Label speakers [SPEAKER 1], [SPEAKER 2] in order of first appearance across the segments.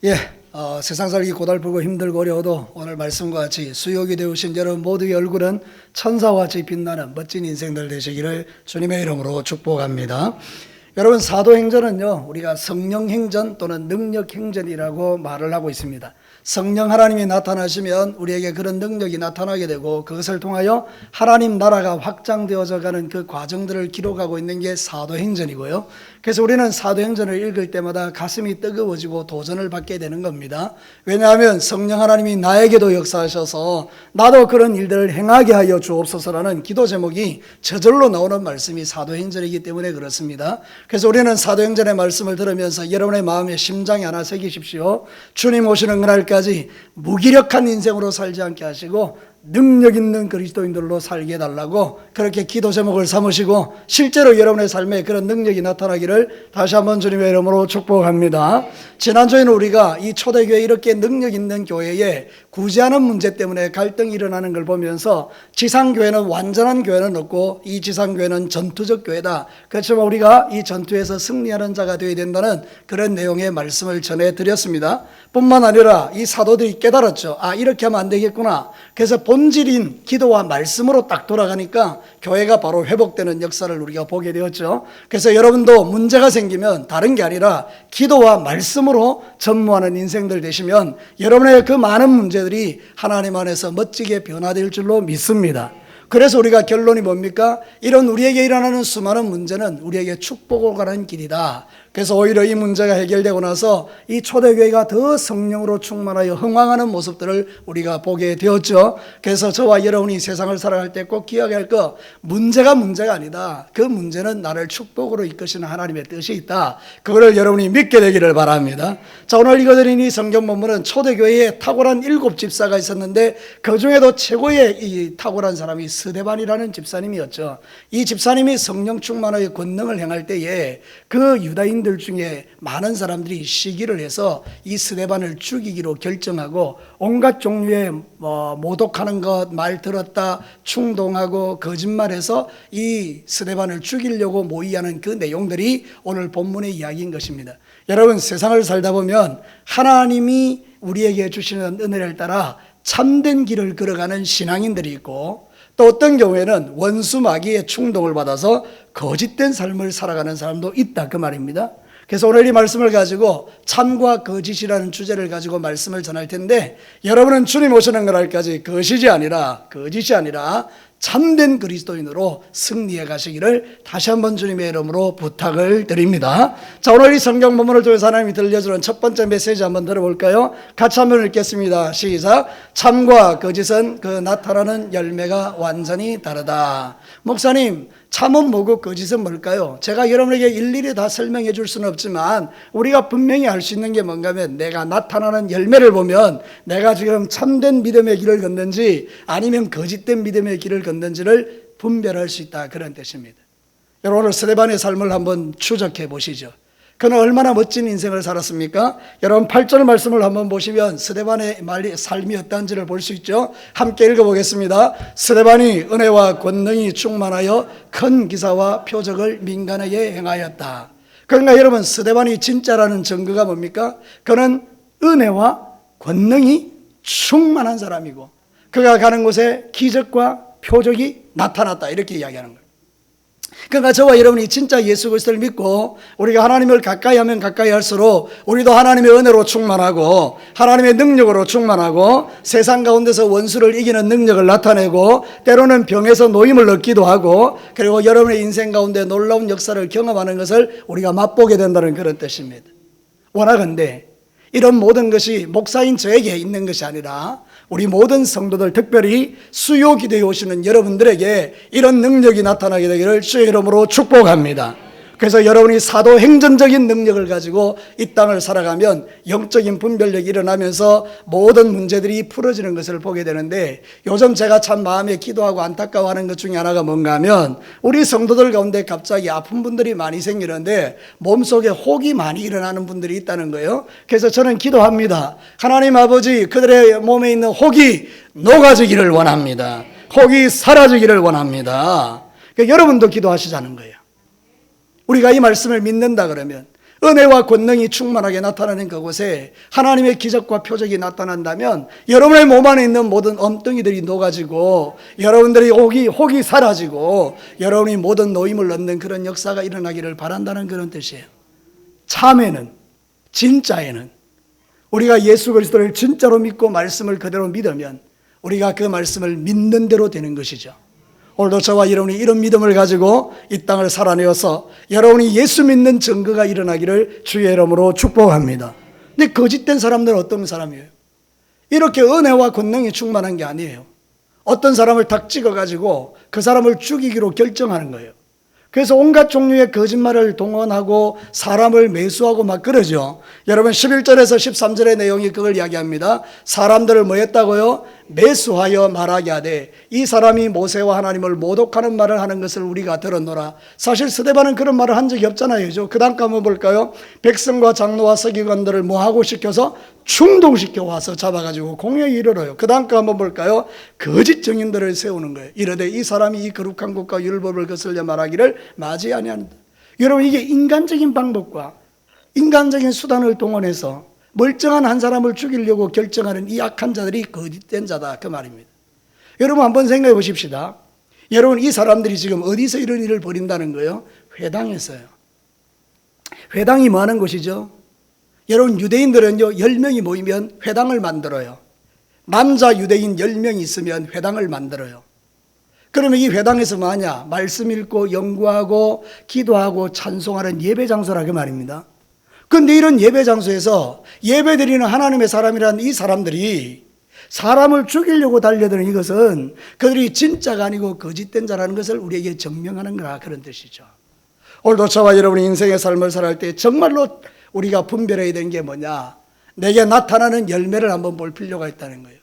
[SPEAKER 1] 예, 세상 살기 고달프고 힘들고 어려워도 오늘 말씀과 같이 수욕이 되우신 여러분 모두의 얼굴은 천사와 같이 빛나는 멋진 인생들 되시기를 주님의 이름으로 축복합니다. 여러분, 사도행전은요, 우리가 성령행전 또는 능력행전이라고 말을 하고 있습니다. 성령 하나님이 나타나시면 우리에게 그런 능력이 나타나게 되고, 그것을 통하여 하나님 나라가 확장되어져 가는 그 과정들을 기록하고 있는 게 사도행전이고요. 그래서 우리는 사도행전을 읽을 때마다 가슴이 뜨거워지고 도전을 받게 되는 겁니다. 왜냐하면 성령 하나님이 나에게도 역사하셔서 나도 그런 일들을 행하게 하여 주옵소서라는 기도 제목이 저절로 나오는 말씀이 사도행전이기 때문에 그렇습니다. 그래서 우리는 사도행전의 말씀을 들으면서 여러분의 마음에 심장에 하나 새기십시오. 주님 오시는 그날까지 무기력한 인생으로 살지 않게 하시고 능력 있는 그리스도인들로 살게 해달라고 그렇게 기도 제목을 삼으시고, 실제로 여러분의 삶에 그런 능력이 나타나기를 다시 한번 주님의 이름으로 축복합니다. 지난주에는 우리가 이 초대교회 이렇게 능력 있는 교회에 구제하는 문제 때문에 갈등이 일어나는 걸 보면서 지상교회는 완전한 교회는 없고 이 지상교회는 전투적 교회다. 그렇지만 우리가 이 전투에서 승리하는 자가 되어야 된다는 그런 내용의 말씀을 전해드렸습니다. 뿐만 아니라 이 사도들이 깨달았죠. 이렇게 하면 안 되겠구나. 그래서 본질인 기도와 말씀으로 딱 돌아가니까 교회가 바로 회복되는 역사를 우리가 보게 되었죠. 그래서 여러분도 문제가 생기면 다른 게 아니라 기도와 말씀으로 전무하는 인생들 되시면 여러분의 그 많은 문제들이 하나님 안에서 멋지게 변화될 줄로 믿습니다. 그래서 우리가 결론이 뭡니까? 이런 우리에게 일어나는 수많은 문제는 우리에게 축복으로 가는 길이다. 그래서 오히려 이 문제가 해결되고 나서 이 초대교회가 더 성령으로 충만하여 흥황하는 모습들을 우리가 보게 되었죠. 그래서 저와 여러분이 세상을 살아갈 때 꼭 기억해야 할 것, 문제가 아니다. 그 문제는 나를 축복으로 이끄시는 하나님의 뜻이 있다. 그거를 여러분이 믿게 되기를 바랍니다. 자, 오늘 읽어드린 이 성경 본문은 초대교회에 탁월한 7 집사가 있었는데 그 중에도 최고의 이 탁월한 사람이 스데반이라는 집사님이었죠. 이 집사님이 성령 충만하여 권능을 행할 때에 그 유다인들 중에 많은 사람들이 시기를 해서 이 스데반을 죽이기로 결정하고 온갖 종류의 모독하는 것, 말 들었다, 충동하고 거짓말해서 이 스데반을 죽이려고 모의하는 그 내용들이 오늘 본문의 이야기인 것입니다. 여러분, 세상을 살다 보면 하나님이 우리에게 주시는 은혜를 따라 참된 길을 걸어가는 신앙인들이 있고, 또 어떤 경우에는 원수 마귀의 충동을 받아서 거짓된 삶을 살아가는 사람도 있다, 그 말입니다. 그래서 오늘 이 말씀을 가지고 참과 거짓이라는 주제를 가지고 말씀을 전할 텐데, 여러분은 주님 오시는 그날까지 거짓이 아니라 참된 그리스도인으로 승리해 가시기를 다시 한번 주님의 이름으로 부탁을 드립니다. 자, 오늘 이 성경 본문을 통해서 하나님이 들려주는 첫 번째 메시지 한번 들어볼까요? 같이 한번 읽겠습니다. 시작. 참과 거짓은 그 나타나는 열매가 완전히 다르다. 목사님, 참은 뭐고 거짓은 뭘까요? 제가 여러분에게 일일이 다 설명해 줄 수는 없지만 우리가 분명히 알 수 있는 게 뭔가 하면, 내가 나타나는 열매를 보면 내가 지금 참된 믿음의 길을 걷는지 아니면 거짓된 믿음의 길을 걷는지를 분별할 수 있다, 그런 뜻입니다. 여러분, 오늘 스데반의 삶을 한번 추적해 보시죠. 그는 얼마나 멋진 인생을 살았습니까? 여러분, 8절 말씀을 한번 보시면 스데반의 삶이 어떤지를 볼 수 있죠. 함께 읽어보겠습니다. 스데반이 은혜와 권능이 충만하여 큰 기사와 표적을 민간하게 행하였다. 그러니까 여러분, 스데반이 진짜라는 증거가 뭡니까? 그는 은혜와 권능이 충만한 사람이고 그가 가는 곳에 기적과 표적이 나타났다, 이렇게 이야기하는 거예요. 그러니까 저와 여러분이 진짜 예수 그리스도를 믿고 우리가 하나님을 가까이 하면 가까이 할수록 우리도 하나님의 은혜로 충만하고 하나님의 능력으로 충만하고 세상 가운데서 원수를 이기는 능력을 나타내고 때로는 병에서 노임을 얻기도 하고, 그리고 여러분의 인생 가운데 놀라운 역사를 경험하는 것을 우리가 맛보게 된다는 그런 뜻입니다. 원하건대 이런 모든 것이 목사인 저에게 있는 것이 아니라 우리 모든 성도들, 특별히 수요 기도에 오시는 여러분들에게 이런 능력이 나타나게 되기를 주의 이름으로 축복합니다. 그래서 여러분이 사도행전적인 능력을 가지고 이 땅을 살아가면 영적인 분별력이 일어나면서 모든 문제들이 풀어지는 것을 보게 되는데, 요즘 제가 참 마음에 기도하고 안타까워하는 것 중에 하나가 뭔가 하면 우리 성도들 가운데 갑자기 아픈 분들이 많이 생기는데 몸속에 혹이 많이 일어나는 분들이 있다는 거예요. 그래서 저는 기도합니다. 하나님 아버지, 그들의 몸에 있는 혹이 녹아지기를 원합니다. 혹이 사라지기를 원합니다. 그러니까 여러분도 기도하시자는 거예요. 우리가 이 말씀을 믿는다 그러면 은혜와 권능이 충만하게 나타나는 그곳에 하나님의 기적과 표적이 나타난다면 여러분의 몸 안에 있는 모든 엄덩이들이 녹아지고 여러분들의 혹이 사라지고 여러분이 모든 노임을 얻는 그런 역사가 일어나기를 바란다는 그런 뜻이에요. 참에는, 진짜에는 우리가 예수 그리스도를 진짜로 믿고 말씀을 그대로 믿으면 우리가 그 말씀을 믿는 대로 되는 것이죠. 오늘도 저와 여러분이 이런 믿음을 가지고 이 땅을 살아내어서 여러분이 예수 믿는 증거가 일어나기를 주의 이름으로 축복합니다. 근데 거짓된 사람들은 어떤 사람이에요? 이렇게 은혜와 권능이 충만한 게 아니에요. 어떤 사람을 탁 찍어가지고 그 사람을 죽이기로 결정하는 거예요. 그래서 온갖 종류의 거짓말을 동원하고 사람을 매수하고 막 그러죠. 여러분 11절에서 13절의 내용이 그걸 이야기합니다. 사람들을 뭐 했다고요? 매수하여 말하게 하되 이 사람이 모세와 하나님을 모독하는 말을 하는 것을 우리가 들었노라. 사실 스데반은 그런 말을 한 적이 없잖아요. 그 다음 거 한번 볼까요? 백성과 장로와 서기관들을 뭐하고 시켜서 충동시켜 와서 잡아가지고 공회에 이르러요. 그 다음 거 한번 볼까요? 거짓 증인들을 세우는 거예요. 이르되 이 사람이 이 거룩한 것과 율법을 거슬려 말하기를 맞이 아니한다. 여러분 이게 인간적인 방법과 인간적인 수단을 동원해서 멀쩡한 한 사람을 죽이려고 결정하는 이 악한 자들이 거짓된 자다 그 말입니다. 여러분 한번 생각해 보십시다. 여러분 이 사람들이 지금 어디서 이런 일을 벌인다는 거예요? 회당에서요. 회당이 뭐 하는 곳이죠? 여러분 유대인들은요 10명이 모이면 회당을 만들어요. 남자 유대인 10명이 있으면 회당을 만들어요. 그러면 이 회당에서 뭐 하냐? 말씀 읽고 연구하고 기도하고 찬송하는 예배 장소라 그 말입니다. 그런데 이런 예배 장소에서 예배 드리는 하나님의 사람이라는 이 사람들이 사람을 죽이려고 달려드는 이것은 그들이 진짜가 아니고 거짓된 자라는 것을 우리에게 증명하는 거라 그런 뜻이죠. 오늘도 저와 여러분이 인생의 삶을 살아갈 때 정말로 우리가 분별해야 되는 게 뭐냐? 내게 나타나는 열매를 한번 볼 필요가 있다는 거예요.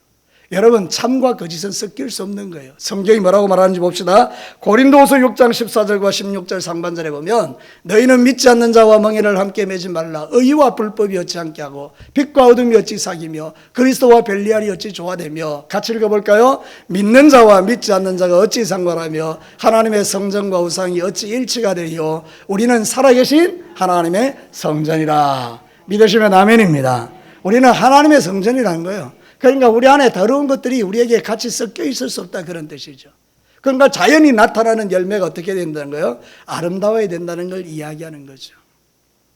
[SPEAKER 1] 여러분 참과 거짓은 섞일 수 없는 거예요. 성경이 뭐라고 말하는지 봅시다. 고린도후서 6장 14절과 16절 상반절에 보면 너희는 믿지 않는 자와 멍에를 함께 매지 말라. 의와 불법이 어찌 함께 하고 빛과 어둠이 어찌 사귀며 그리스도와 벨리알이 어찌 조화되며. 같이 읽어볼까요? 믿는 자와 믿지 않는 자가 어찌 상관하며 하나님의 성전과 우상이 어찌 일치가 되리요. 우리는 살아계신 하나님의 성전이라. 믿으시면 아멘입니다. 우리는 하나님의 성전이라는 거예요. 그러니까 우리 안에 더러운 것들이 우리에게 같이 섞여 있을 수 없다 그런 뜻이죠. 그러니까 자연히 나타나는 열매가 어떻게 된다는 거예요? 아름다워야 된다는 걸 이야기하는 거죠.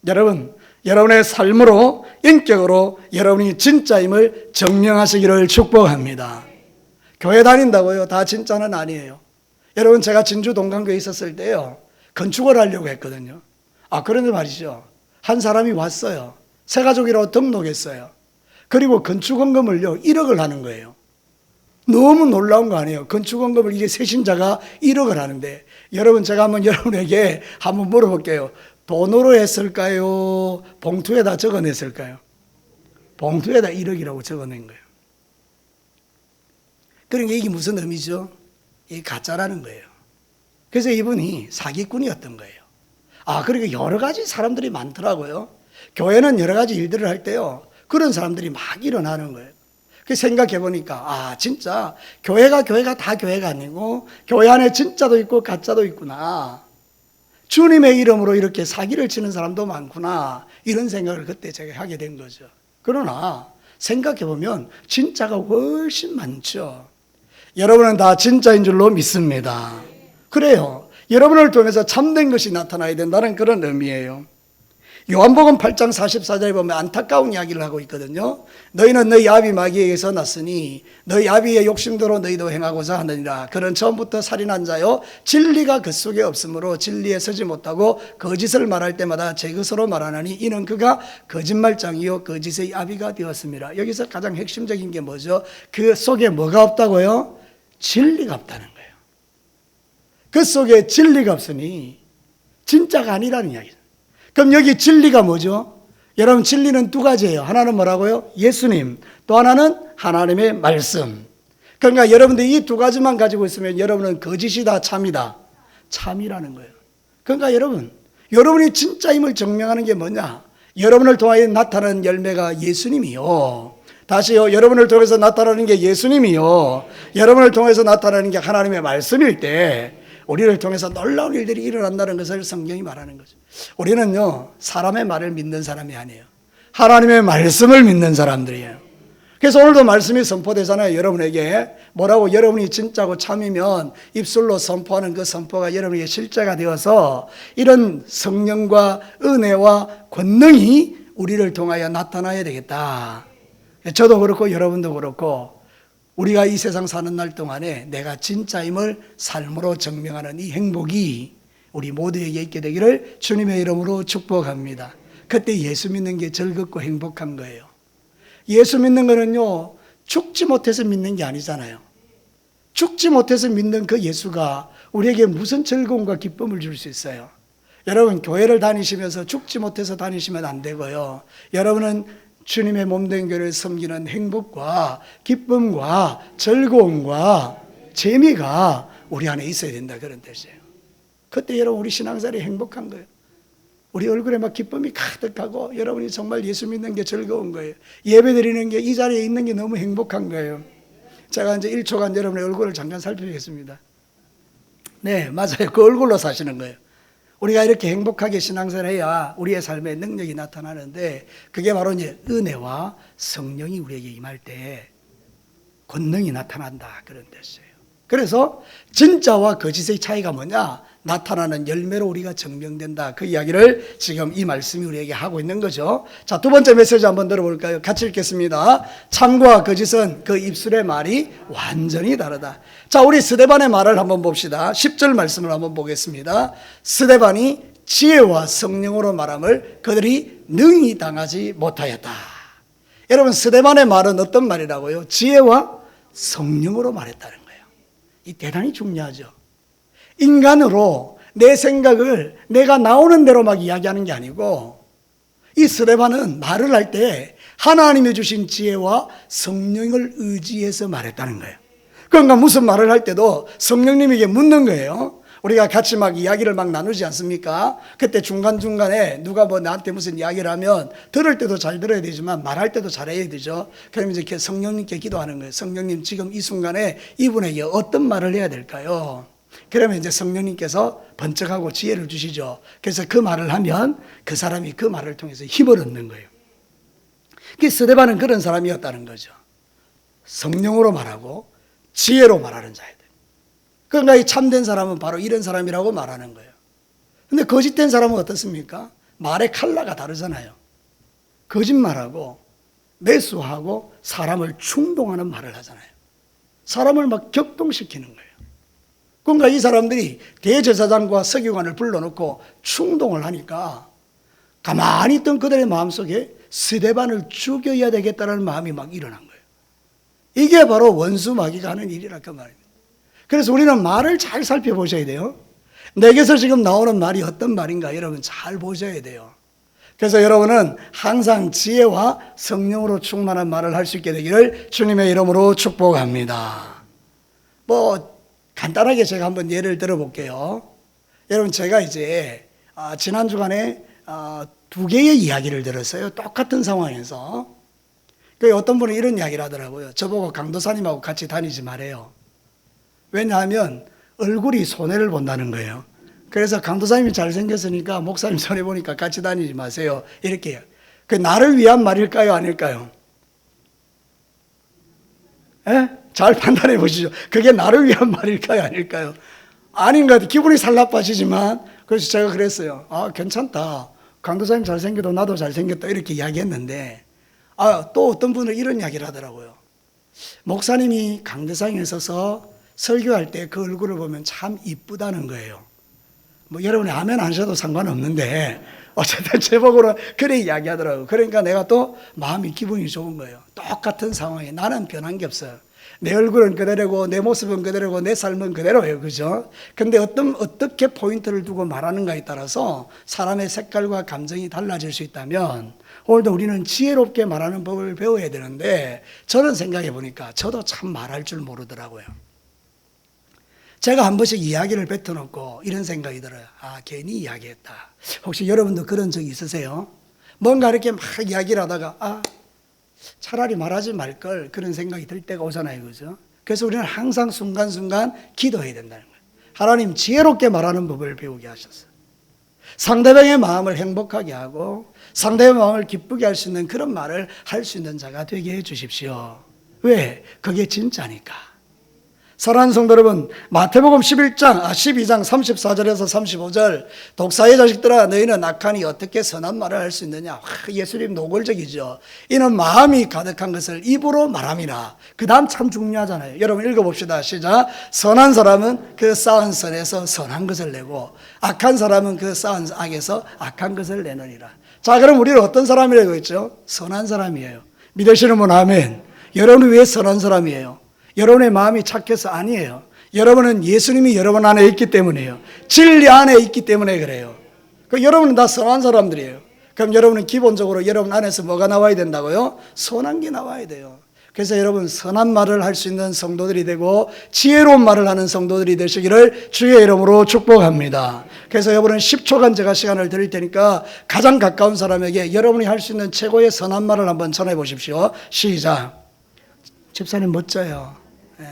[SPEAKER 1] 여러분, 여러분의 삶으로 인격으로 여러분이 진짜임을 증명하시기를 축복합니다. 교회 다닌다고요? 다 진짜는 아니에요. 여러분 제가 진주 동강교에 있었을 때요 건축을 하려고 했거든요. 그런데 말이죠. 한 사람이 왔어요. 새 가족이라고 등록했어요. 그리고 건축원금을요 1억을 하는 거예요. 너무 놀라운 거 아니에요? 건축원금을 이게 세신자가 1억을 하는데. 여러분 제가 한번 여러분에게 한번 물어볼게요. 돈으로 했을까요? 봉투에다 적어냈을까요? 봉투에다 1억이라고 적어낸 거예요. 그러니까 이게 무슨 의미죠? 이게 가짜라는 거예요. 그래서 이분이 사기꾼이었던 거예요. 그러니까 여러 가지 사람들이 많더라고요. 교회는 여러 가지 일들을 할 때요 그런 사람들이 막 일어나는 거예요. 그 생각해 보니까 진짜 교회가 다 교회가 아니고 교회 안에 진짜도 있고 가짜도 있구나. 주님의 이름으로 이렇게 사기를 치는 사람도 많구나. 이런 생각을 그때 제가 하게 된 거죠. 그러나 생각해 보면 진짜가 훨씬 많죠. 여러분은 다 진짜인 줄로 믿습니다. 그래요. 여러분을 통해서 참된 것이 나타나야 된다는 그런 의미예요. 요한복음 8장 44절에 보면 안타까운 이야기를 하고 있거든요. 너희는 너희 아비 마귀에게서 났으니 너희 아비의 욕심대로 너희도 행하고자 하느니라. 그는 처음부터 살인한 자요 진리가 그 속에 없으므로 진리에 서지 못하고 거짓을 말할 때마다 제 것으로 말하나니 이는 그가 거짓말장이요 거짓의 아비가 되었습니다. 여기서 가장 핵심적인 게 뭐죠? 그 속에 뭐가 없다고요? 진리가 없다는 거예요. 그 속에 진리가 없으니 진짜가 아니라는 이야기죠. 그럼 여기 진리가 뭐죠? 여러분 진리는 두 가지예요. 하나는 뭐라고요? 예수님. 또 하나는 하나님의 말씀. 그러니까 여러분들이 이 두 가지만 가지고 있으면 여러분은 거짓이다 참이다. 참이라는 거예요. 그러니까 여러분이 진짜임을 증명하는 게 뭐냐? 여러분을 통하여 나타나는 열매가 예수님이요. 다시요. 여러분을 통해서 나타나는 게 예수님이요. 여러분을 통해서 나타나는 게 하나님의 말씀일 때 우리를 통해서 놀라운 일들이 일어난다는 것을 성경이 말하는 거죠. 우리는요, 사람의 말을 믿는 사람이 아니에요. 하나님의 말씀을 믿는 사람들이에요. 그래서 오늘도 말씀이 선포되잖아요. 여러분에게 뭐라고, 여러분이 진짜고 참이면 입술로 선포하는 그 선포가 여러분에게 실제가 되어서 이런 성령과 은혜와 권능이 우리를 통하여 나타나야 되겠다. 저도 그렇고 여러분도 그렇고 우리가 이 세상 사는 날 동안에 내가 진짜임을 삶으로 증명하는 이 행복이 우리 모두에게 있게 되기를 주님의 이름으로 축복합니다. 그때 예수 믿는 게 즐겁고 행복한 거예요. 예수 믿는 거는요, 죽지 못해서 믿는 게 아니잖아요. 죽지 못해서 믿는 그 예수가 우리에게 무슨 즐거움과 기쁨을 줄 수 있어요. 여러분, 교회를 다니시면서 죽지 못해서 다니시면 안 되고요. 여러분은 주님의 몸된 교회를 섬기는 행복과 기쁨과 즐거움과 재미가 우리 안에 있어야 된다, 그런 뜻이에요. 그때 여러분, 우리 신앙생활이 행복한 거예요. 우리 얼굴에 막 기쁨이 가득하고 여러분이 정말 예수 믿는 게 즐거운 거예요. 예배 드리는 게, 이 자리에 있는 게 너무 행복한 거예요. 제가 이제 1초간 여러분의 얼굴을 잠깐 살펴보겠습니다. 네, 맞아요. 그 얼굴로 사시는 거예요. 우리가 이렇게 행복하게 신앙생활을 해야 우리의 삶에 능력이 나타나는데, 그게 바로 이제 은혜와 성령이 우리에게 임할 때 권능이 나타난다, 그런 뜻이에요. 그래서 진짜와 거짓의 차이가 뭐냐? 나타나는 열매로 우리가 증명된다. 그 이야기를 지금 이 말씀이 우리에게 하고 있는 거죠. 자, 두 번째 메시지 한번 들어볼까요? 같이 읽겠습니다. 참과 거짓은 그 입술의 말이 완전히 다르다. 자, 우리 스데반의 말을 한번 봅시다. 10절 말씀을 한번 보겠습니다. 스데반이 지혜와 성령으로 말함을 그들이 능히 당하지 못하였다. 여러분, 스데반의 말은 어떤 말이라고요? 지혜와 성령으로 말했다는 거예요. 이 대단히 중요하죠. 인간으로 내 생각을 내가 나오는 대로 막 이야기하는 게 아니고, 이 스데반은 말을 할 때 하나님이 주신 지혜와 성령을 의지해서 말했다는 거예요. 그러니까 무슨 말을 할 때도 성령님에게 묻는 거예요. 우리가 같이 막 이야기를 막 나누지 않습니까? 그때 중간중간에 누가 뭐 나한테 무슨 이야기를 하면 들을 때도 잘 들어야 되지만 말할 때도 잘해야 되죠. 그럼 이제 성령님께 기도하는 거예요. 성령님, 지금 이 순간에 이분에게 어떤 말을 해야 될까요? 그러면 이제 성령님께서 번쩍하고 지혜를 주시죠. 그래서 그 말을 하면 그 사람이 그 말을 통해서 힘을 얻는 거예요. 그 스데반은 그런 사람이었다는 거죠. 성령으로 말하고 지혜로 말하는 자들. 그러니까 이 참된 사람은 바로 이런 사람이라고 말하는 거예요. 근데 거짓된 사람은 어떻습니까? 말의 컬러가 다르잖아요. 거짓말하고 매수하고 사람을 충동하는 말을 하잖아요. 사람을 막 격동시키는 거예요. 그러니까 이 사람들이 대제사장과 서기관을 불러놓고 충동을 하니까 가만히 있던 그들의 마음속에 스데반을 죽여야 되겠다는 마음이 막 일어난 거예요. 이게 바로 원수 마귀가 하는 일이라 그 말입니다. 그래서 우리는 말을 잘 살펴보셔야 돼요. 내게서 지금 나오는 말이 어떤 말인가 여러분 잘 보셔야 돼요. 그래서 여러분은 항상 지혜와 성령으로 충만한 말을 할 수 있게 되기를 주님의 이름으로 축복합니다. 뭐 간단하게 제가 한번 예를 들어볼게요. 여러분, 제가 이제 지난 주간에 두 개의 이야기를 들었어요. 똑같은 상황에서. 어떤 분은 이런 이야기를 하더라고요. 저보고 강도사님하고 같이 다니지 말아요. 왜냐하면 얼굴이 손해를 본다는 거예요. 그래서 강도사님이 잘생겼으니까 목사님 손해보니까 같이 다니지 마세요. 이렇게. 그 나를 위한 말일까요? 아닐까요? 에? 잘 판단해 보시죠. 그게 나를 위한 말일까요? 아닐까요? 아닌 것 같아요. 기분이 살나빠지지만. 그래서 제가 그랬어요. 괜찮다. 강도사님 잘생겨도 나도 잘생겼다. 이렇게 이야기했는데, 또 어떤 분은 이런 이야기를 하더라고요. 목사님이 강대상에 서서 설교할 때 그 얼굴을 보면 참 이쁘다는 거예요. 뭐 여러분이 아멘 안 하셔도 상관없는데 어쨌든 제목으로 그래 이야기하더라고요. 그러니까 내가 또 마음이 기분이 좋은 거예요. 똑같은 상황에 나는 변한 게 없어요. 내 얼굴은 그대로고 내 모습은 그대로고 내 삶은 그대로예요. 그죠? 근데 어떻게 포인트를 두고 말하는가에 따라서 사람의 색깔과 감정이 달라질 수 있다면 오늘도 우리는 지혜롭게 말하는 법을 배워야 되는데 저는 생각해 보니까 저도 참 말할 줄 모르더라고요. 제가 한 번씩 이야기를 뱉어놓고 이런 생각이 들어요. 괜히 이야기했다. 혹시 여러분도 그런 적 있으세요? 뭔가 이렇게 막 이야기를 하다가 차라리 말하지 말걸 그런 생각이 들 때가 오잖아요. 그죠? 그래서 우리는 항상 순간순간 기도해야 된다는 거예요. 하나님 지혜롭게 말하는 법을 배우게 하셨어요. 상대방의 마음을 행복하게 하고 상대의 마음을 기쁘게 할 수 있는 그런 말을 할 수 있는 자가 되게 해 주십시오. 왜? 그게 진짜니까. 사랑하는 성도 여러분, 마태복음 12장 34절에서 35절, 독사의 자식들아 너희는 악하니 어떻게 선한 말을 할 수 있느냐. 예수님 노골적이죠. 이는 마음이 가득한 것을 입으로 말함이라. 그 다음 참 중요하잖아요. 여러분 읽어봅시다. 시작. 선한 사람은 그 쌓은 선에서 선한 것을 내고 악한 사람은 그 쌓은 악에서 악한 것을 내느니라. 자, 그럼 우리는 어떤 사람이라고 했죠? 선한 사람이에요. 믿으시는 분 아멘. 여러분은 왜 선한 사람이에요? 여러분의 마음이 착해서 아니에요. 여러분은 예수님이 여러분 안에 있기 때문이에요. 진리 안에 있기 때문에 그래요. 여러분은 다 선한 사람들이에요. 그럼 여러분은 기본적으로 여러분 안에서 뭐가 나와야 된다고요? 선한 게 나와야 돼요. 그래서 여러분 선한 말을 할 수 있는 성도들이 되고 지혜로운 말을 하는 성도들이 되시기를 주의 이름으로 축복합니다. 그래서 여러분은 10초간 제가 시간을 드릴 테니까 가장 가까운 사람에게 여러분이 할 수 있는 최고의 선한 말을 한번 전해 보십시오. 시작. 집사님 멋져요. 네.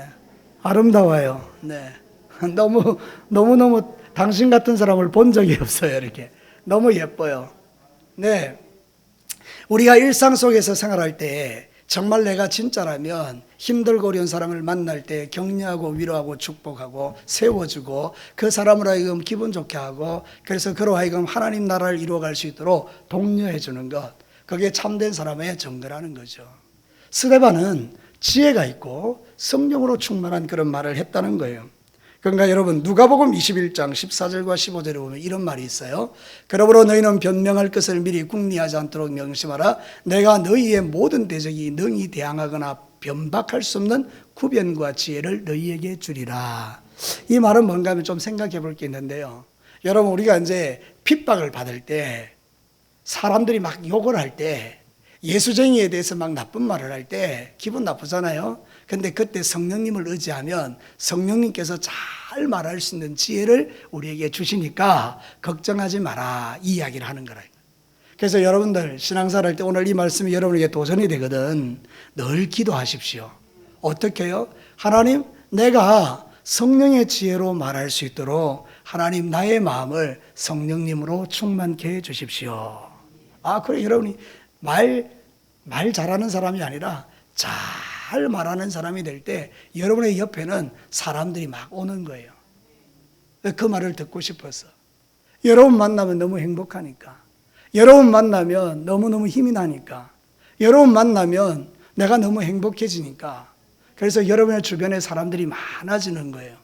[SPEAKER 1] 아름다워요. 네. 너무 당신 같은 사람을 본 적이 없어요. 이렇게 너무 예뻐요. 네. 우리가 일상 속에서 생활할 때 정말 내가 진짜라면 힘들고 어려운 사람을 만날 때 격려하고 위로하고 축복하고 세워주고 그 사람을 하여금 기분 좋게 하고 그래서 그로 하여금 하나님 나라를 이루어갈 수 있도록 독려해 주는 것, 그게 참된 사람의 정거라는 거죠. 스데반은 지혜가 있고 성령으로 충만한 그런 말을 했다는 거예요. 그러니까 여러분 누가복음 21장 14절과 15절에 보면 이런 말이 있어요. 그러므로 너희는 변명할 것을 미리 궁리하지 않도록 명심하라. 내가 너희의 모든 대적이 능히 대항하거나 변박할 수 없는 구변과 지혜를 너희에게 주리라. 이 말은 뭔가 하면 좀 생각해 볼 게 있는데요. 여러분 우리가 이제 핍박을 받을 때 사람들이 막 욕을 할 때 예수쟁이에 대해서 막 나쁜 말을 할 때 기분 나쁘잖아요. 근데 그때 성령님을 의지하면 성령님께서 잘 말할 수 있는 지혜를 우리에게 주시니까 걱정하지 마라, 이 이야기를 하는 거라. 그래서 여러분들 신앙생활 할 때 오늘 이 말씀이 여러분에게 도전이 되거든. 늘 기도하십시오. 어떻게 해요? 하나님, 내가 성령의 지혜로 말할 수 있도록 하나님 나의 마음을 성령님으로 충만케 해 주십시오. 그래 여러분이 말 잘하는 사람이 아니라 잘 말하는 사람이 될 때 여러분의 옆에는 사람들이 막 오는 거예요. 그 말을 듣고 싶어서. 여러분 만나면 너무 행복하니까. 여러분 만나면 너무너무 힘이 나니까. 여러분 만나면 내가 너무 행복해지니까. 그래서 여러분의 주변에 사람들이 많아지는 거예요.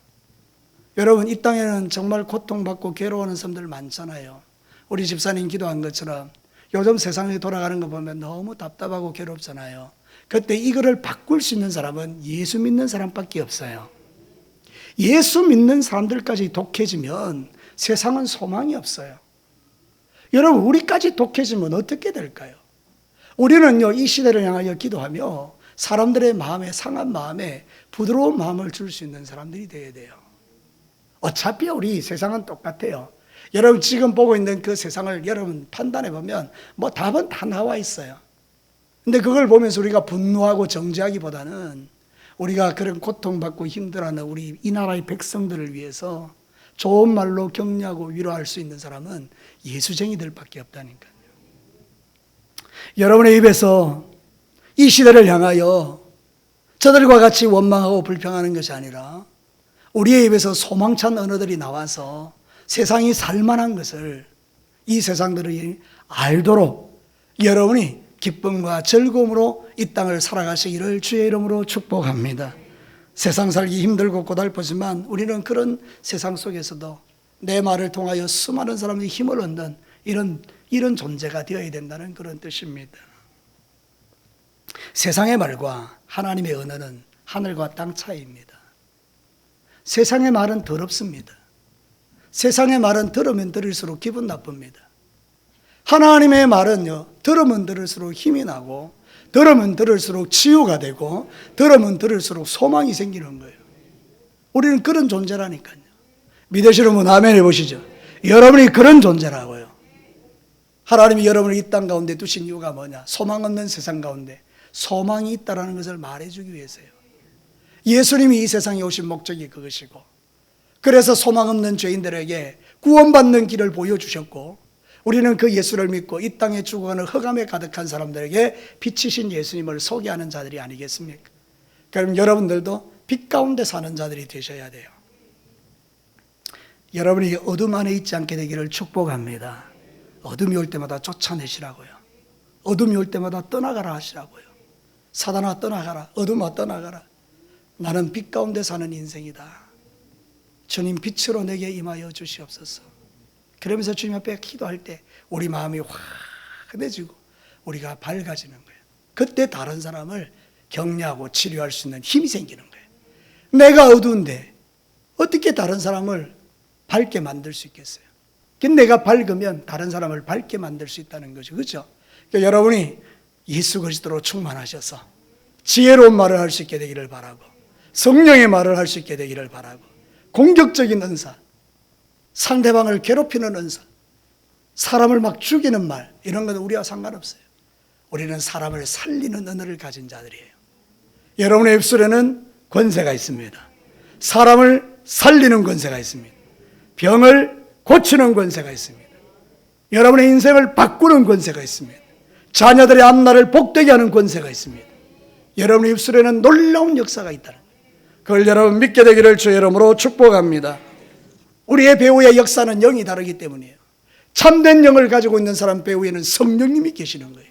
[SPEAKER 1] 여러분 이 땅에는 정말 고통받고 괴로워하는 사람들 많잖아요. 우리 집사님 기도한 것처럼 요즘 세상이 돌아가는 거 보면 너무 답답하고 괴롭잖아요. 그때 이거를 바꿀 수 있는 사람은 예수 믿는 사람밖에 없어요. 예수 믿는 사람들까지 독해지면 세상은 소망이 없어요. 여러분 우리까지 독해지면 어떻게 될까요? 우리는요 이 시대를 향하여 기도하며 사람들의 마음에 상한 마음에 부드러운 마음을 줄 수 있는 사람들이 되어야 돼요. 어차피 우리 세상은 똑같아요. 여러분 지금 보고 있는 그 세상을 여러분 판단해 보면 뭐 답은 다 나와 있어요. 근데 그걸 보면서 우리가 분노하고 정죄하기보다는 우리가 그런 고통받고 힘들어하는 우리 이 나라의 백성들을 위해서 좋은 말로 격려하고 위로할 수 있는 사람은 예수쟁이들밖에 없다니까요. 여러분의 입에서 이 시대를 향하여 저들과 같이 원망하고 불평하는 것이 아니라 우리의 입에서 소망찬 언어들이 나와서 세상이 살만한 것을 이 세상들이 알도록 여러분이 기쁨과 즐거움으로 이 땅을 살아가시기를 주의 이름으로 축복합니다. 세상 살기 힘들고 고달프지만 우리는 그런 세상 속에서도 내 말을 통하여 수많은 사람들이 힘을 얻는 이런 존재가 되어야 된다는 그런 뜻입니다. 세상의 말과 하나님의 언어는 하늘과 땅 차이입니다. 세상의 말은 더럽습니다. 세상의 말은 들으면 들을수록 기분 나쁩니다. 하나님의 말은요, 들으면 들을수록 힘이 나고, 들으면 들을수록 치유가 되고, 들으면 들을수록 소망이 생기는 거예요. 우리는 그런 존재라니까요. 믿으시는 분 아멘 해보시죠. 여러분이 그런 존재라고요. 하나님이 여러분을 이 땅 가운데 두신 이유가 뭐냐? 소망 없는 세상 가운데 소망이 있다는 것을 말해주기 위해서요. 예수님이 이 세상에 오신 목적이 그것이고, 그래서 소망 없는 죄인들에게 구원받는 길을 보여주셨고, 우리는 그 예수를 믿고 이 땅에 죽어가는 흑암에 가득한 사람들에게 빛이신 예수님을 소개하는 자들이 아니겠습니까? 그럼 여러분들도 빛 가운데 사는 자들이 되셔야 돼요. 여러분이 어둠 안에 있지 않게 되기를 축복합니다. 어둠이 올 때마다 쫓아내시라고요. 어둠이 올 때마다 떠나가라 하시라고요. 사단아 떠나가라, 어둠아 떠나가라. 나는 빛 가운데 사는 인생이다. 주님 빛으로 내게 임하여 주시옵소서. 그러면서 주님 앞에 기도할 때 우리 마음이 환해지고 우리가 밝아지는 거예요. 그때 다른 사람을 격려하고 치료할 수 있는 힘이 생기는 거예요. 내가 어두운데 어떻게 다른 사람을 밝게 만들 수 있겠어요? 내가 밝으면 다른 사람을 밝게 만들 수 있다는 거죠. 그렇죠? 그러니까 여러분이 예수 그리스도로 충만하셔서 지혜로운 말을 할 수 있게 되기를 바라고, 성령의 말을 할 수 있게 되기를 바라고, 공격적인 은사, 상대방을 괴롭히는 은사, 사람을 막 죽이는 말, 이런 건 우리와 상관없어요. 우리는 사람을 살리는 은혜를 가진 자들이에요. 여러분의 입술에는 권세가 있습니다. 사람을 살리는 권세가 있습니다. 병을 고치는 권세가 있습니다. 여러분의 인생을 바꾸는 권세가 있습니다. 자녀들의 앞날을 복되게 하는 권세가 있습니다. 여러분의 입술에는 놀라운 역사가 있다는 거예요. 그걸 여러분 믿게 되기를 주의 이름으로 축복합니다. 우리의 배후의 역사는 영이 다르기 때문이에요. 참된 영을 가지고 있는 사람 배후에는 성령님이 계시는 거예요.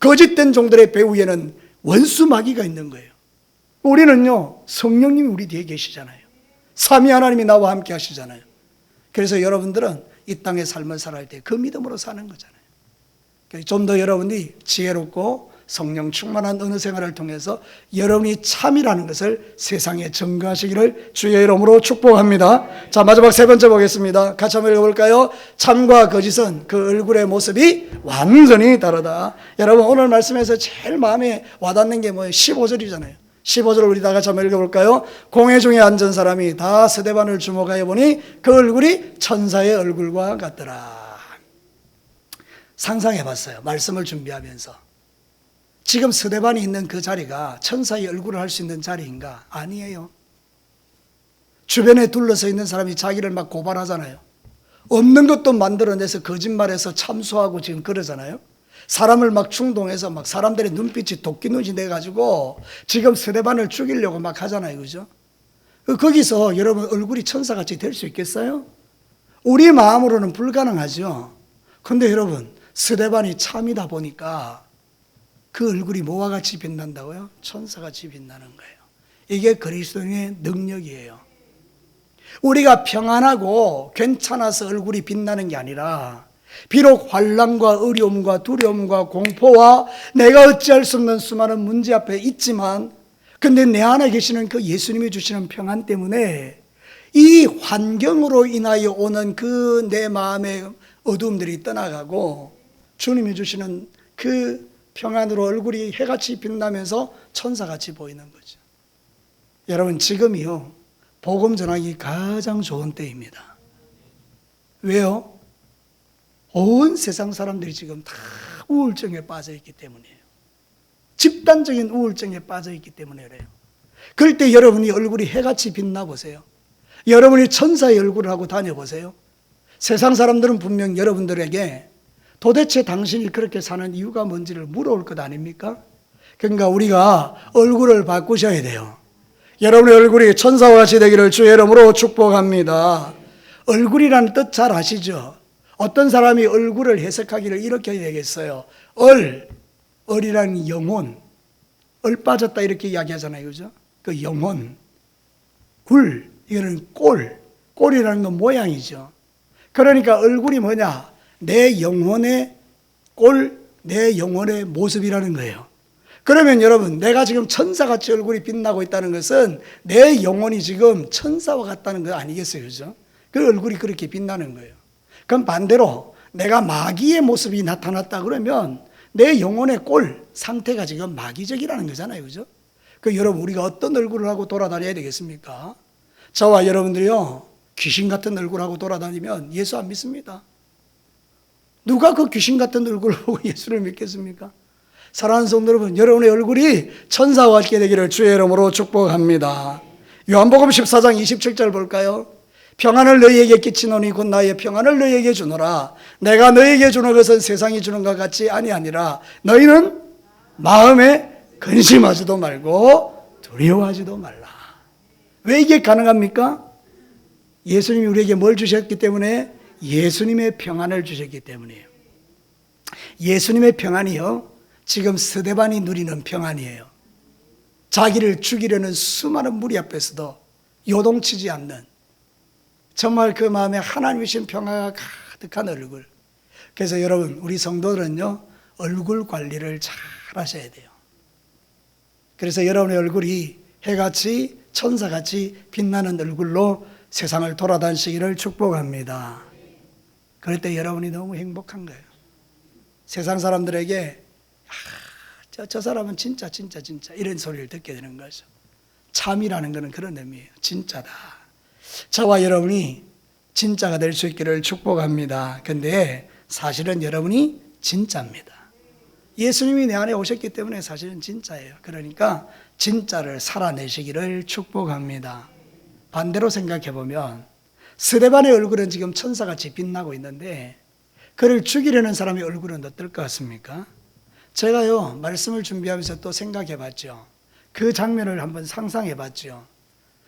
[SPEAKER 1] 거짓된 종들의 배후에는 원수 마귀가 있는 거예요. 우리는요, 성령님이 우리 뒤에 계시잖아요. 삼위 하나님이 나와 함께 하시잖아요. 그래서 여러분들은 이 땅의 삶을 살아갈 때 그 믿음으로 사는 거잖아요. 좀 더 여러분이 지혜롭고 성령 충만한 은혜 생활을 통해서 여러분이 참이라는 것을 세상에 증거하시기를 주의 이름으로 축복합니다. 자, 마지막 세 번째 보겠습니다. 같이 한번 읽어볼까요? 참과 거짓은 그 얼굴의 모습이 완전히 다르다. 여러분 오늘 말씀에서 제일 마음에 와닿는 게 뭐예요? 15절이잖아요. 15절을 우리 다 같이 한번 읽어볼까요? 공회 중에 앉은 사람이 다 스데반을 주목하여 보니 그 얼굴이 천사의 얼굴과 같더라. 상상해봤어요. 말씀을 준비하면서. 지금 스데반이 있는 그 자리가 천사의 얼굴을 할 수 있는 자리인가? 아니에요. 주변에 둘러서 있는 사람이 자기를 막 고발하잖아요. 없는 것도 만들어내서 거짓말해서 참소하고 지금 그러잖아요. 사람을 막 충동해서 막 사람들의 눈빛이 도끼 눈이 돼가지고 지금 스데반을 죽이려고 막 하잖아요. 그죠? 거기서 여러분 얼굴이 천사같이 될 수 있겠어요? 우리 마음으로는 불가능하죠. 근데 여러분 스데반이 참이다 보니까 그 얼굴이 뭐와 같이 빛난다고요? 천사같이 빛나는 거예요. 이게 그리스도인의 능력이에요. 우리가 평안하고 괜찮아서 얼굴이 빛나는 게 아니라 비록 환난과 어려움과 두려움과 공포와 내가 어찌할 수 없는 수많은 문제 앞에 있지만 근데 내 안에 계시는 그 예수님이 주시는 평안 때문에 이 환경으로 인하여 오는 그 내 마음의 어두움들이 떠나가고 주님이 주시는 그 평안으로 얼굴이 해같이 빛나면서 천사같이 보이는 거죠. 여러분 지금이요 복음 전하기 가장 좋은 때입니다. 왜요? 온 세상 사람들이 지금 다 우울증에 빠져 있기 때문이에요. 집단적인 우울증에 빠져 있기 때문에 그래요. 그럴 때 여러분이 얼굴이 해같이 빛나 보세요. 여러분이 천사의 얼굴을 하고 다녀보세요. 세상 사람들은 분명 여러분들에게 도대체 당신이 그렇게 사는 이유가 뭔지를 물어올 것 아닙니까? 그러니까 우리가 얼굴을 바꾸셔야 돼요. 여러분의 얼굴이 천사와 같이 되기를 주의 이름으로 축복합니다. 얼굴이라는 뜻 잘 아시죠? 어떤 사람이 얼굴을 해석하기를 이렇게 되겠어요. 얼이라는 영혼, 빠졌다 이렇게 이야기하잖아요. 그죠? 그 영혼, 굴, 이거는 꼴이라는 건 모양이죠. 그러니까 얼굴이 뭐냐? 내 영혼의 꼴, 내 영혼의 모습이라는 거예요. 그러면 여러분 내가 지금 천사같이 얼굴이 빛나고 있다는 것은 내 영혼이 지금 천사와 같다는 거 아니겠어요? 그죠? 그 얼굴이 그렇게 빛나는 거예요. 그럼 반대로 내가 마귀의 모습이 나타났다 그러면 내 영혼의 꼴, 상태가 지금 마귀적이라는 거잖아요. 그죠? 그 여러분 우리가 어떤 얼굴을 하고 돌아다녀야 되겠습니까? 저와 여러분들이요 귀신 같은 얼굴하고 돌아다니면 예수 안 믿습니다. 누가 그 귀신 같은 얼굴을 보고 예수를 믿겠습니까? 사랑하는 성도 여러분, 여러분의 얼굴이 천사와 같게 되기를 주의 이름으로 축복합니다. 요한복음 14장 27절 볼까요? 평안을 너희에게 끼치노니 곧 나의 평안을 너희에게 주노라. 내가 너희에게 주는 것은 세상이 주는 것 같이 아니하니라. 너희는 마음에 근심하지도 말고 두려워하지도 말라. 왜 이게 가능합니까? 예수님이 우리에게 뭘 주셨기 때문에? 예수님의 평안을 주셨기 때문이에요. 예수님의 평안이요, 지금 스데반이 누리는 평안이에요. 자기를 죽이려는 수많은 무리 앞에서도 요동치지 않는, 정말 그 마음에 하나님이신 평화가 가득한 얼굴. 그래서 여러분, 우리 성도들은요, 얼굴 관리를 잘 하셔야 돼요. 그래서 여러분의 얼굴이 해같이 천사같이 빛나는 얼굴로 세상을 돌아다니시기를 축복합니다. 그럴 때 여러분이 너무 행복한 거예요. 세상 사람들에게 저 사람은 진짜 이런 소리를 듣게 되는 거죠. 참이라는 것은 그런 의미예요. 진짜다. 저와 여러분이 진짜가 될 수 있기를 축복합니다. 근데 사실은 여러분이 진짜입니다. 예수님이 내 안에 오셨기 때문에 사실은 진짜예요. 그러니까 진짜를 살아내시기를 축복합니다. 반대로 생각해 보면 스데반의 얼굴은 지금 천사같이 빛나고 있는데 그를 죽이려는 사람의 얼굴은 어떨 것 같습니까? 제가요, 말씀을 준비하면서 또 생각해 봤죠. 그 장면을 한번 상상해 봤죠.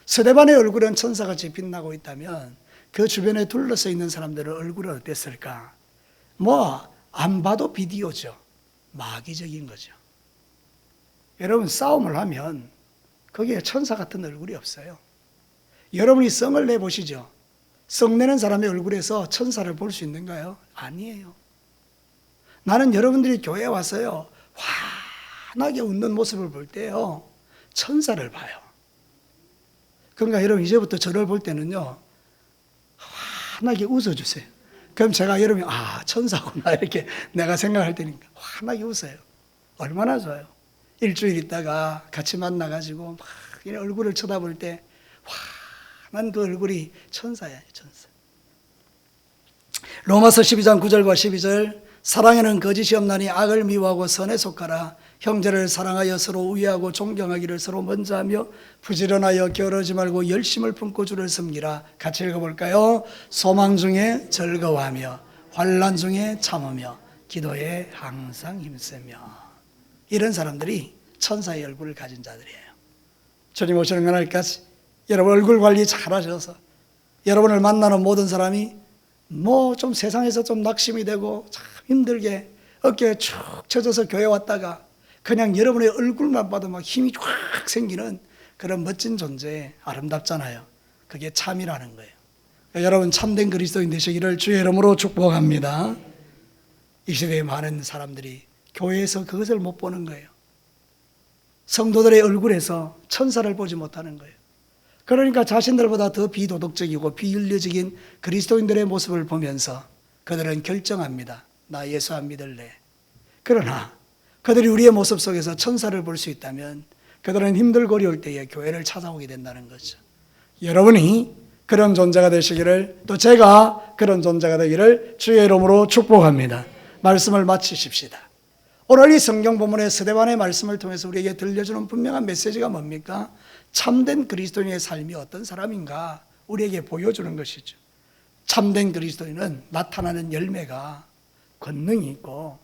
[SPEAKER 1] 스데반의 얼굴은 천사같이 빛나고 있다면 그 주변에 둘러서 있는 사람들의 얼굴은 어땠을까? 안 봐도 비디오죠. 마귀적인 거죠. 여러분, 싸움을 하면 거기에 천사 같은 얼굴이 없어요. 여러분이 성을 내보시죠. 성 내는 사람의 얼굴에서 천사를 볼 수 있는가요? 아니에요. 나는 여러분들이 교회에 와서요, 환하게 웃는 모습을 볼 때요, 천사를 봐요. 그러니까 여러분, 이제부터 저를 볼 때는요, 환하게 웃어주세요. 그럼 제가 여러분이 천사구나 이렇게 내가 생각할 테니까 환하게 웃어요. 얼마나 좋아요. 일주일 있다가 같이 만나가지고 막 얼굴을 쳐다볼 때 환한 그 얼굴이 천사야, 천사. 로마서 12장 9절과 12절, 사랑에는 거짓이 없나니 악을 미워하고 선에 속하라. 형제를 사랑하여 서로 우애하고 존경하기를 서로 먼저 하며 부지런하여 게으르지 말고 열심을 품고 주를 섬기라. 같이 읽어볼까요? 소망 중에 즐거워하며 환난 중에 참으며 기도에 항상 힘쓰며. 이런 사람들이 천사의 얼굴을 가진 자들이에요. 주님 오시는 그날까지 여러분 얼굴 관리 잘 하셔서 여러분을 만나는 모든 사람이 좀 세상에서 좀 낙심이 되고 참 힘들게 어깨에 축 처져서 교회 왔다가 그냥 여러분의 얼굴만 봐도 막 힘이 확 생기는 그런 멋진 존재, 아름답잖아요. 그게 참이라는 거예요. 여러분 참된 그리스도인 되시기를 주의 이름으로 축복합니다. 이 시대에 많은 사람들이 교회에서 그것을 못 보는 거예요. 성도들의 얼굴에서 천사를 보지 못하는 거예요. 그러니까 자신들보다 더 비도덕적이고 비윤리적인 그리스도인들의 모습을 보면서 그들은 결정합니다. 나 예수 안 믿을래. 그러나 그들이 우리의 모습 속에서 천사를 볼 수 있다면 그들은 힘들고 어려울 때에 교회를 찾아오게 된다는 거죠. 여러분이 그런 존재가 되시기를, 또 제가 그런 존재가 되기를 주의 이름으로 축복합니다. 말씀을 마치십시다. 오늘 이 성경 본문의 스데반의 말씀을 통해서 우리에게 들려주는 분명한 메시지가 뭡니까? 참된 그리스도인의 삶이 어떤 사람인가 우리에게 보여주는 것이죠. 참된 그리스도인은 나타나는 열매가 권능이 있고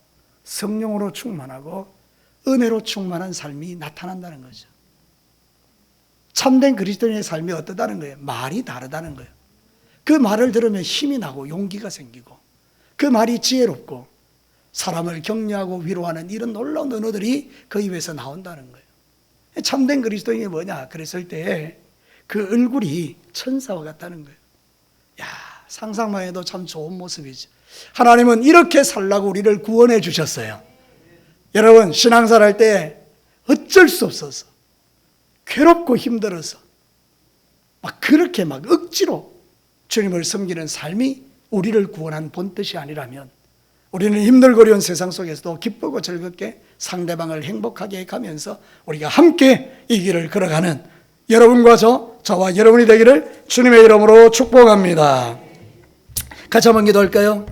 [SPEAKER 1] 성령으로 충만하고 은혜로 충만한 삶이 나타난다는 거죠. 참된 그리스도인의 삶이 어떠다는 거예요? 말이 다르다는 거예요. 그 말을 들으면 힘이 나고 용기가 생기고 그 말이 지혜롭고 사람을 격려하고 위로하는 이런 놀라운 언어들이 그 입에서 나온다는 거예요. 참된 그리스도인이 뭐냐? 그랬을 때 그 얼굴이 천사와 같다는 거예요. 상상만 해도 참 좋은 모습이죠. 하나님은 이렇게 살라고 우리를 구원해 주셨어요. 여러분, 신앙생활 할 때 어쩔 수 없어서 괴롭고 힘들어서 그렇게 억지로 주님을 섬기는 삶이 우리를 구원한 본뜻이 아니라면 우리는 힘들고 어려운 세상 속에서도 기쁘고 즐겁게 상대방을 행복하게 가면서 우리가 함께 이 길을 걸어가는 여러분과 저와 여러분이 되기를 주님의 이름으로 축복합니다. 같이 한번 기도할까요?